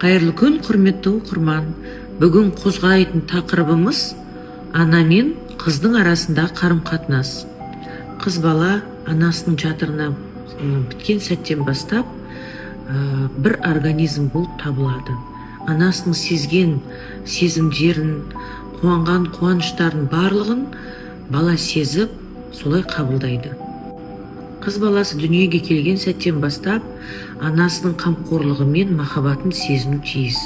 Қайырлы күн, құрметті оқырман. Бүгін қозғайтын тақырыбымыз ана мен қыздың арасындағы қарым-қатынас. Қыз бала анасының жатырына біткен сәттен бастап бір организм болып табылады. Анасының сезген сезімдерін, қуанған қуаныштарын барлығын бала сезіп, солай қабылдайды. Қыз баласы дүниеге келген сәттен бастап анасының қамқорлығы мен махаббатын сезіну тиіс.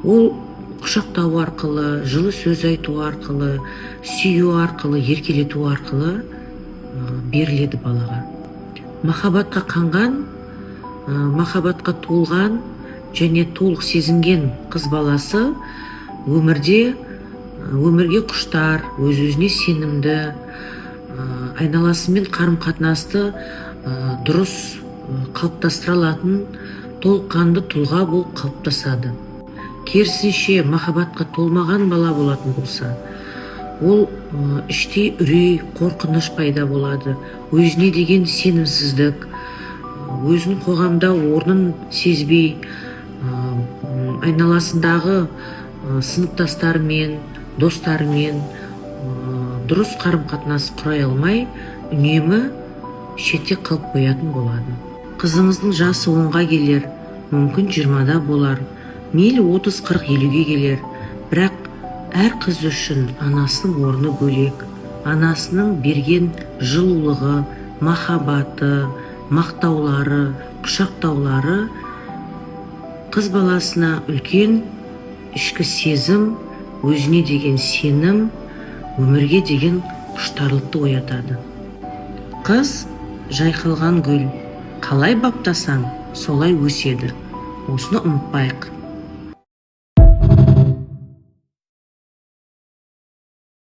Ол құшақтау арқылы, жылы сөз айту арқылы, сүю арқылы, еркелету арқылы беріледі балаға. Махаббатқа қанған, махаббатқа толған және толық сезінген қыз баласы өмірге құштар, өз-өзіне сенімді, айналасымен қарым-қатынасты дұрыс қалыптастыра алатын толыққанды тұлға болып қалыптасады. Керісінше махаббатқа толмаған бала болатын болса, ол іште үрей, қорқыныш пайда болады, өзіне деген сенімсіздік, өзінің қоғамда орнын сезбей, айналасындағы сыныптастарымен, достарымен дұрыс қарым-қатынас құрай алмай, үнемі шетте қалып қоятын болады. Қызыңыздың жасы 10-ға келер, мүмкін 20-да болар, мейлі 30, 40, 50-ге келер. Бірақ әр қыз үшін анасының орны бөлек. Анасының берген жылулығы, махаббаты, мақтаулары, құшақтаулары қыз баласына үлкен ішкі сезім, өзіне деген сенім, өмірге деген құштарлықты оятады. Қыз жайқалған гүл, қалай баптасаң, солай өседі. Осыны ұмытпайық.